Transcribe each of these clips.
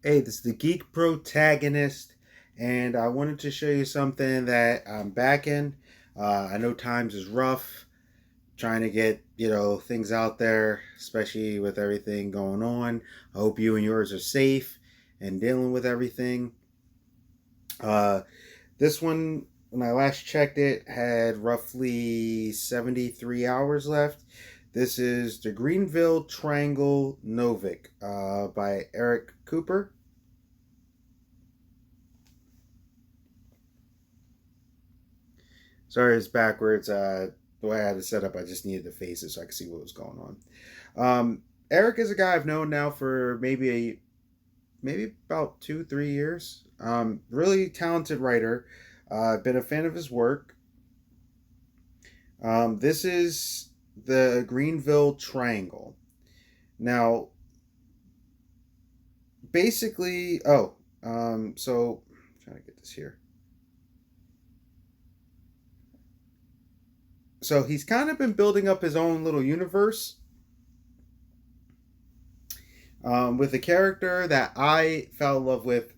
Hey, this is the Geek Protagonist, and I wanted to show you something that I'm back in. I know times is rough trying to get, things out there, especially with everything going on. I hope you and yours are safe and dealing with everything. Uh, this one, when I last checked it, had roughly 73 hours left. This is the Greenville Triangle Novik by Eric Cooper. Sorry, it's backwards. The way I had it set up, I just needed to face it so I could see what was going on. Eric is a guy I've known now for maybe about 2 3 years. Really talented writer. I've been a fan of his work. This is the Greenville Triangle. Now, basically, so I'm trying to get this here. So he's kind of been building up his own little universe with a character that I fell in love with,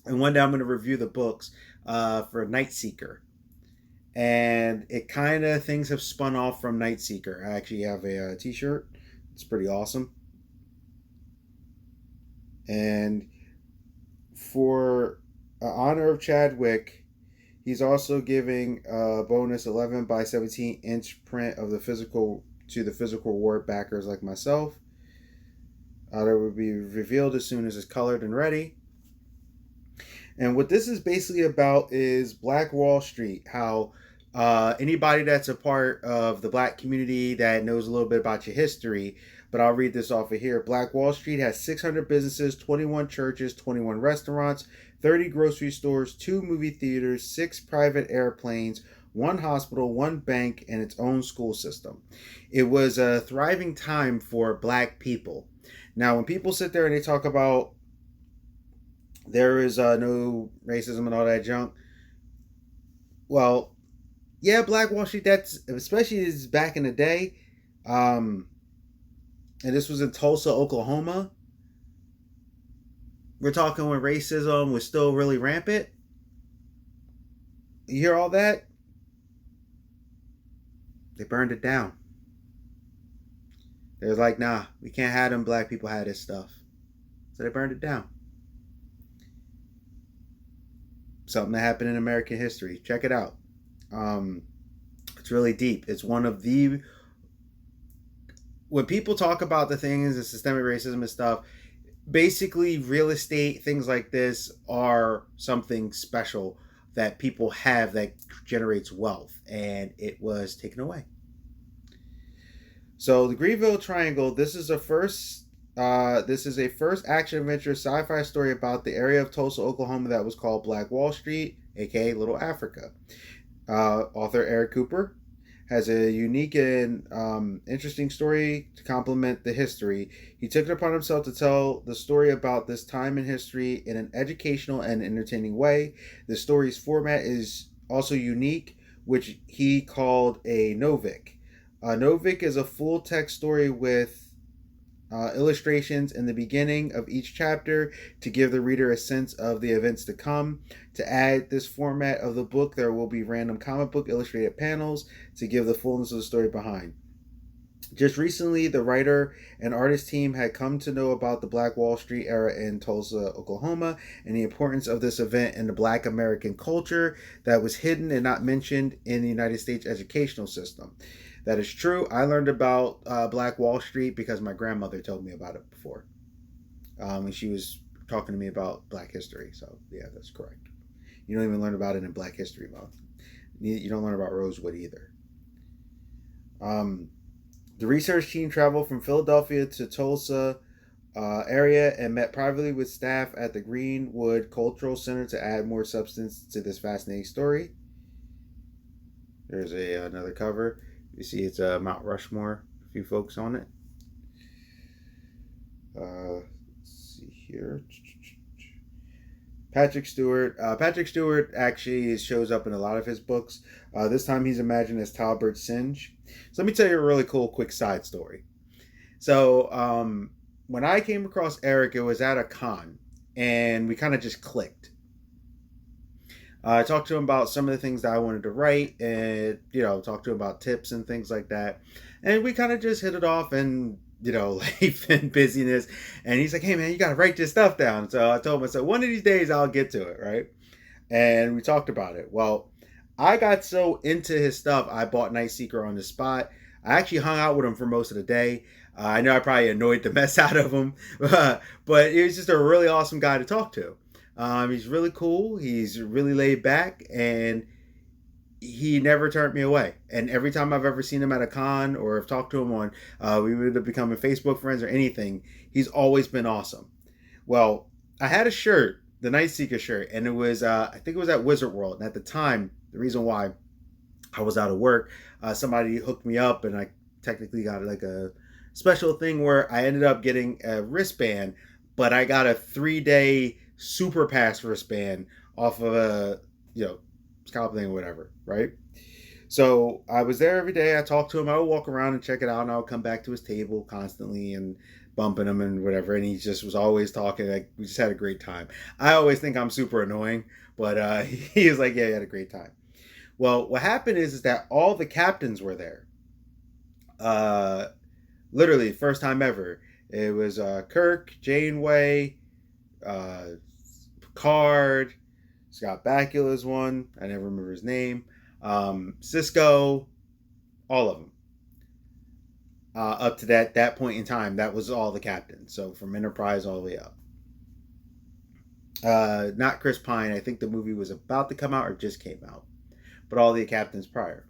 and one day I'm going to review the books for Nightseeker. And it kind of things have spun off from Nightseeker. I actually have a T-shirt. It's pretty awesome. And for honor of Chadwick, he's also giving a bonus 11 by 17 inch print of the physical to the physical award backers like myself. That will be revealed as soon as it's colored and ready. And what this is basically about is Black Wall Street. How anybody that's a part of the black community that knows a little bit about your history, but I'll read this off of here. Black Wall Street has 600 businesses, 21 churches, 21 restaurants, 30 grocery stores, 2 movie theaters, 6 private airplanes, 1 hospital, 1 bank, and its own school system. It was a thriving time for black people. Now, when people sit there and they talk about there is no racism and all that junk, well, yeah, Black Wall Street, that's especially is back in the day. Um, and this was in Tulsa, Oklahoma. We're talking when racism was still really rampant. You hear all that? They burned it down. They was like, nah, we can't have them black people have this stuff. So they burned it down. Something that happened in American history. Check it out. It's really deep. It's one of the when people talk about the things, the systemic racism and stuff, basically real estate, things like this are something special that people have that generates wealth, and it was taken away. So the Greenville Triangle, this is a first action adventure sci-fi story about the area of Tulsa, Oklahoma that was called Black Wall Street, aka Little Africa. Author Eric Cooper has a unique and interesting story to complement the history. He took it upon himself to tell the story about this time in history in an educational and entertaining way. The story's format is also unique, which he called a Novik. A Novik is a full text story with illustrations in the beginning of each chapter to give the reader a sense of the events to come. To add this format of the book, there will be random comic book illustrated panels to give the fullness of the story behind. Just recently, the writer and artist team had come to know about the Black Wall Street era in Tulsa, Oklahoma, and the importance of this event in the Black American culture that was hidden and not mentioned in the United States educational system. That is true. I learned about Black Wall Street because my grandmother told me about it before. And she was talking to me about Black history. So, yeah, that's correct. You don't even learn about it in Black History Month. You don't learn about Rosewood either. The research team traveled from Philadelphia to Tulsa area and met privately with staff at the Greenwood Cultural Center to add more substance to this fascinating story. There's another cover. You see it's Mount Rushmore, a few folks on it. Let's see here. Patrick Stewart. Patrick Stewart actually shows up in a lot of his books. This time he's imagined as Talbert Singe. So let me tell you a really cool, quick side story. So when I came across Eric, it was at a con. and we kind of just clicked. I talked to him about some of the things that I wanted to write, and talked to him about tips and things like that. And we kind of just hit it off, and life and busyness. And he's like, "Hey man, you got to write this stuff down." So I told him, I said, "One of these days I'll get to it, right?" And we talked about it. Well, I got so into his stuff, I bought Nightseeker on the spot. I actually hung out with him for most of the day. I know I probably annoyed the mess out of him, but he was just a really awesome guy to talk to. He's really cool. He's really laid back, and he never turned me away. And every time I've ever seen him at a con or have talked to him on, we would have become Facebook friends or anything. He's always been awesome. Well, I had a shirt, the Nightseeker shirt, and it was I think it was at Wizard World. And at the time, the reason why I was out of work, somebody hooked me up, and I technically got like a special thing where I ended up getting a wristband, but I got a 3-day super pass wristband off of a scalp thing or whatever, right? So I was there every day. I talked to him. I would walk around and check it out, and I would come back to his table constantly and bumping him and whatever. And he just was always talking. Like, we just had a great time. I always think I'm super annoying, but he was like, "Yeah, he had a great time." Well, what happened is that all the captains were there. Literally, first time ever. It was Kirk, Janeway, Picard, Scott Bakula's one. I never remember his name. Cisco, all of them. Up to that point in time, that was all the captains. So from Enterprise all the way up. Not Chris Pine. I think the movie was about to come out or just came out. But all the captains prior.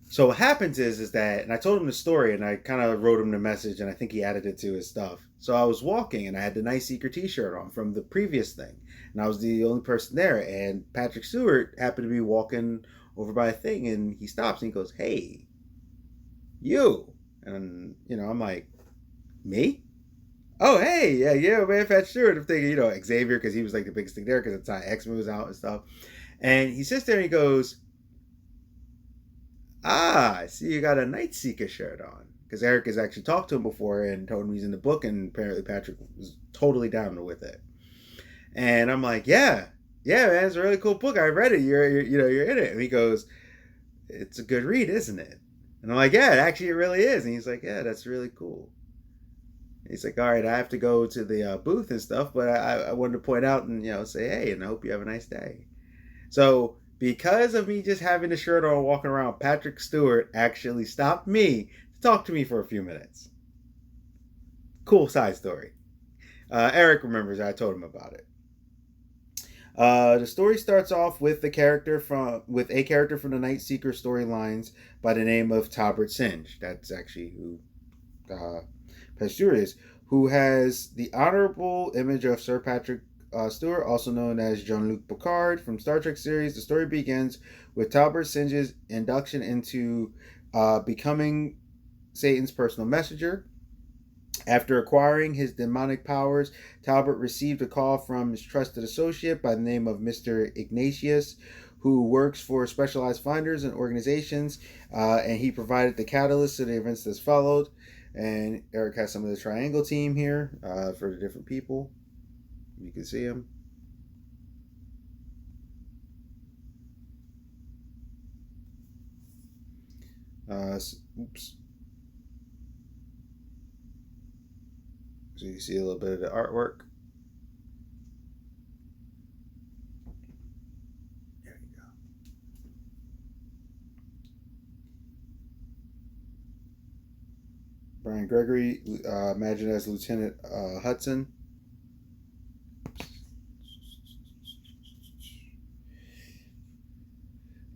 So what happens is that, and I told him the story, and I kind of wrote him the message, and I think he added it to his stuff. So I was walking, and I had the Nightseeker T-shirt on from the previous thing, and I was the only person there. And Patrick Stewart happened to be walking over by a thing, and he stops and he goes, "Hey, you," and I'm like, "Me? Oh, hey, yeah, man, Patrick Stewart." I'm thinking, Xavier, because he was like the biggest thing there, because the time X-Men was out and stuff. And he sits there and he goes, "Ah, I see you got a Nightseeker shirt on." Because Eric has actually talked to him before and told him he's in the book, and apparently Patrick was totally down with it. And I'm like, "Yeah, man, it's a really cool book. I read it. You're in it." And he goes, "It's a good read, isn't it?" And I'm like, "Yeah, actually, it really is." And he's like, "Yeah, that's really cool." He's like, "All right, I have to go to the booth and stuff, but I wanted to point out and say, hey, and I hope you have a nice day." So because of me just having the shirt on walking around, Patrick Stewart actually stopped me to talk to me for a few minutes. Cool side story. Eric remembers I told him about it. The story starts off with a character from the Nightseeker storylines by the name of Talbot Singe. That's actually who Patrick Stewart is, who has the honorable image of Sir Patrick Stewart, also known as Jean-Luc Picard from Star Trek series. The story begins with Talbot Singe's induction into becoming Satan's personal messenger. After acquiring his demonic powers, Talbot received a call from his trusted associate by the name of Mr. Ignatius, who works for specialized finders and organizations, and he provided the catalyst to the events that followed. And Eric has some of the Triangle team here for the different people. You can see them. Oops. So you see a little bit of the artwork. There you go. Brian Gregory, imagined as Lieutenant Hudson.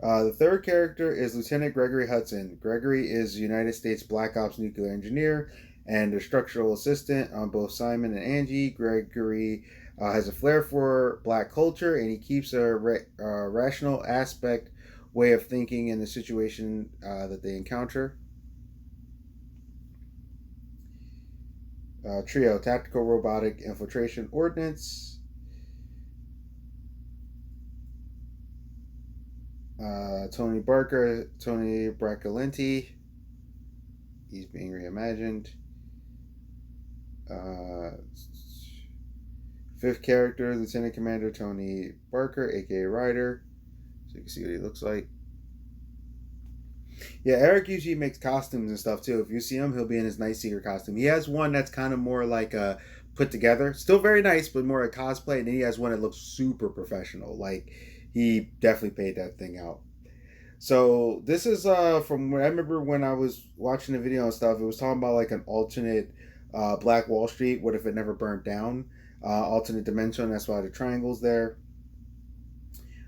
The third character is Lieutenant Gregory Hudson. Gregory is a United States Black Ops nuclear engineer and a structural assistant on both Simon and Angie. Gregory has a flair for black culture, and he keeps a rational aspect way of thinking in the situation that they encounter. Trio, tactical robotic infiltration ordnance. Tony Barker, Tony Bracciolenti. He's being reimagined. Fifth character, Lieutenant Commander Tony Barker, aka Ryder. So you can see what he looks like. Yeah, Eric usually makes costumes and stuff too. If you see him, he'll be in his Night Seeker costume. He has one that's kind of more like a put together, still very nice, but more a cosplay. And then he has one that looks super professional. Like he definitely paid that thing out. So this is from when I remember when I was watching the video and stuff. It was talking about like an alternate Black Wall Street. What if it never burnt down? Alternate dimension. That's why the triangle's there.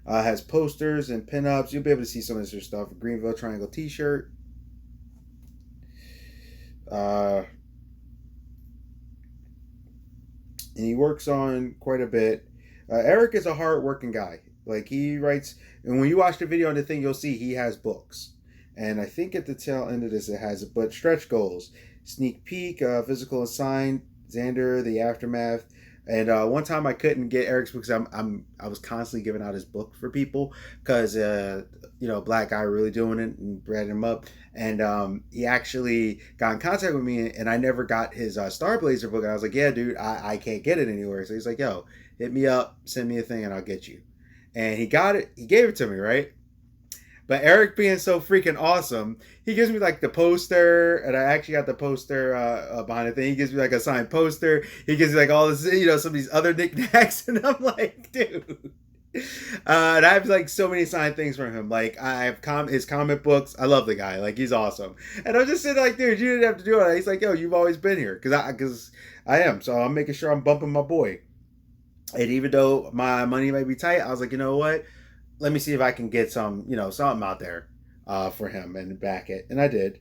Has posters and pinups. You'll be able to see some of this stuff. Greenville Triangle T-shirt. And he works on quite a bit. Eric is a hard-working guy. Like he writes, and when you watch the video on the thing, you'll see he has books. And I think at the tail end of this, it has but stretch goals, sneak peek, physical assigned, Xander, the aftermath. And one time I couldn't get Eric's books. I was constantly giving out his book for people because black guy really doing it and bred him up. And he actually got in contact with me, and I never got his Star Blazer book. And I was like, yeah, dude, I can't get it anywhere. So he's like, yo, hit me up, send me a thing, and I'll get you. And he got it. He gave it to me, right? But Eric being so freaking awesome, he gives me like the poster, and I actually got the poster behind the thing. He gives me like a signed poster. He gives me like all this, some of these other knickknacks, and I'm like, dude. And I have like so many signed things from him. Like I have his comic books. I love the guy. Like he's awesome. And I'm just sitting like, dude, you didn't have to do it. He's like, yo, you've always been here because I am. So I'm making sure I'm bumping my boy. And even though my money may be tight, I was like, you know what? Let me see if I can get some, something out there for him and back it. And I did.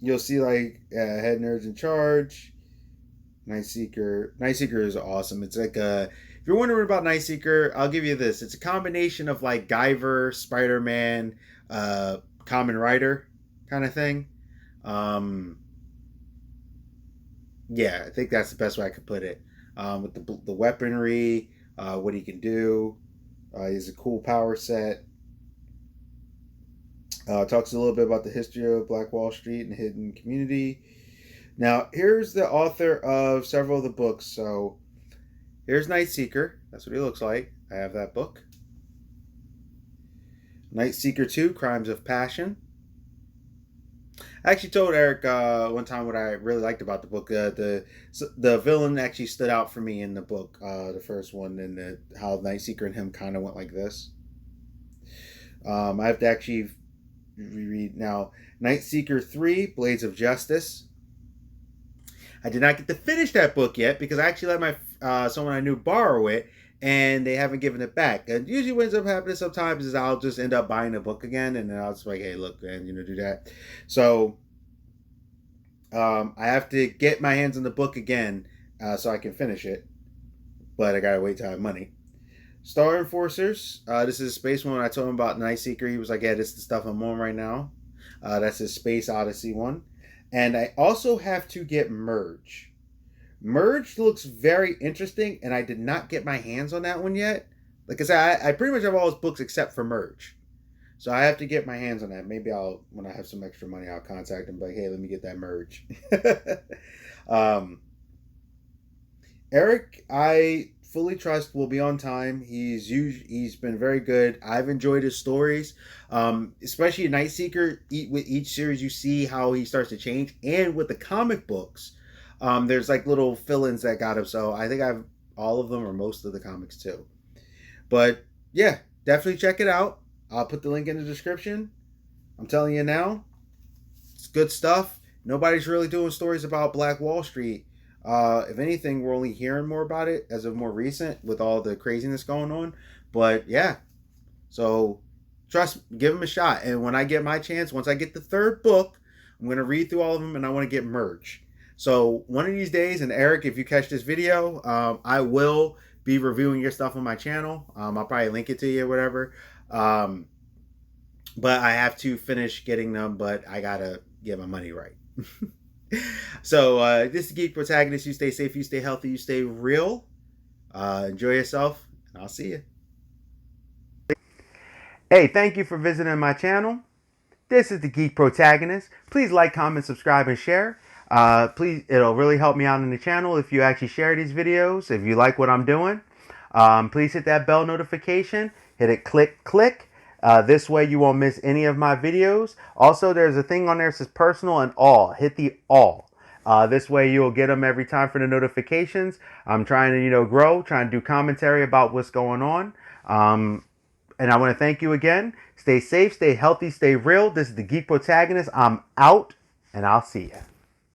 You'll see like Head Nerds in Charge, Night Seeker. Night Seeker is awesome. It's like if you're wondering about Night Seeker, I'll give you this. It's a combination of like Guyver, Spider-Man, Kamen Rider kind of thing. Yeah, I think that's the best way I could put it. With the weaponry, what he can do. He has a cool power set. Talks a little bit about the history of Black Wall Street and the hidden community. Now, here's the author of several of the books. So, here's Night Seeker. That's what he looks like. I have that book. Night Seeker 2, Crimes of Passion. I actually told Eric one time what I really liked about the book. The villain actually stood out for me in the book, the first one, and how Night Seeker and him kind of went like this. I have to actually reread now. Night Seeker 3, Blades of Justice. I did not get to finish that book yet because I actually let my someone I knew borrow it, and they haven't given it back. And usually what ends up happening sometimes is I'll just end up buying the book again, and then I'll just be like, hey, look, man, do that. So I have to get my hands on the book again so I can finish it. But I gotta wait till I have money. Star Enforcers. This is Space one. When I told him about Night Seeker, he was like, yeah, this is the stuff I'm on right now. That's his Space Odyssey one. And I also have to get Merge. Merge looks very interesting, and I did not get my hands on that one yet. Like I said, I pretty much have all his books except for Merge. So I have to get my hands on that. Maybe when I have some extra money, I'll contact him. Like, hey, let me get that Merge. Eric, I fully trust will be on time. He's been very good. I've enjoyed his stories, especially Night Seeker. With each series, you see how he starts to change, and with the comic books, there's like little fill-ins that got him. So I think I've all of them or most of the comics too. But yeah, definitely check it out. I'll put the link in the description. I'm telling you now, it's good stuff. Nobody's really doing stories about Black Wall Street. If anything, we're only hearing more about it as of more recent with all the craziness going on. But yeah, so give them a shot. And when I get my chance, once I get the third book, I'm going to read through all of them and I want to get Merge. So one of these days, and Eric, if you catch this video, I will be reviewing your stuff on my channel. I'll probably link it to you or whatever. But I have to finish getting them, but I got to get my money right. So this is Geek Protagonist. You stay safe, you stay healthy, you stay real. Enjoy yourself, and I'll see you. Hey, thank you for visiting my channel. This is the Geek Protagonist. Please like, comment, subscribe, and share. Please, it'll really help me out in the channel if you actually share these videos. If you like what I'm doing, please hit that bell notification. Hit it, click. This way you won't miss any of my videos. Also, there's a thing on there that says personal and all. Hit the all. This way you'll get them every time for the notifications. I'm trying to, grow, trying to do commentary about what's going on. And I want to thank you again. Stay safe, stay healthy, stay real. This is the Geek Protagonist. I'm out, and I'll see ya.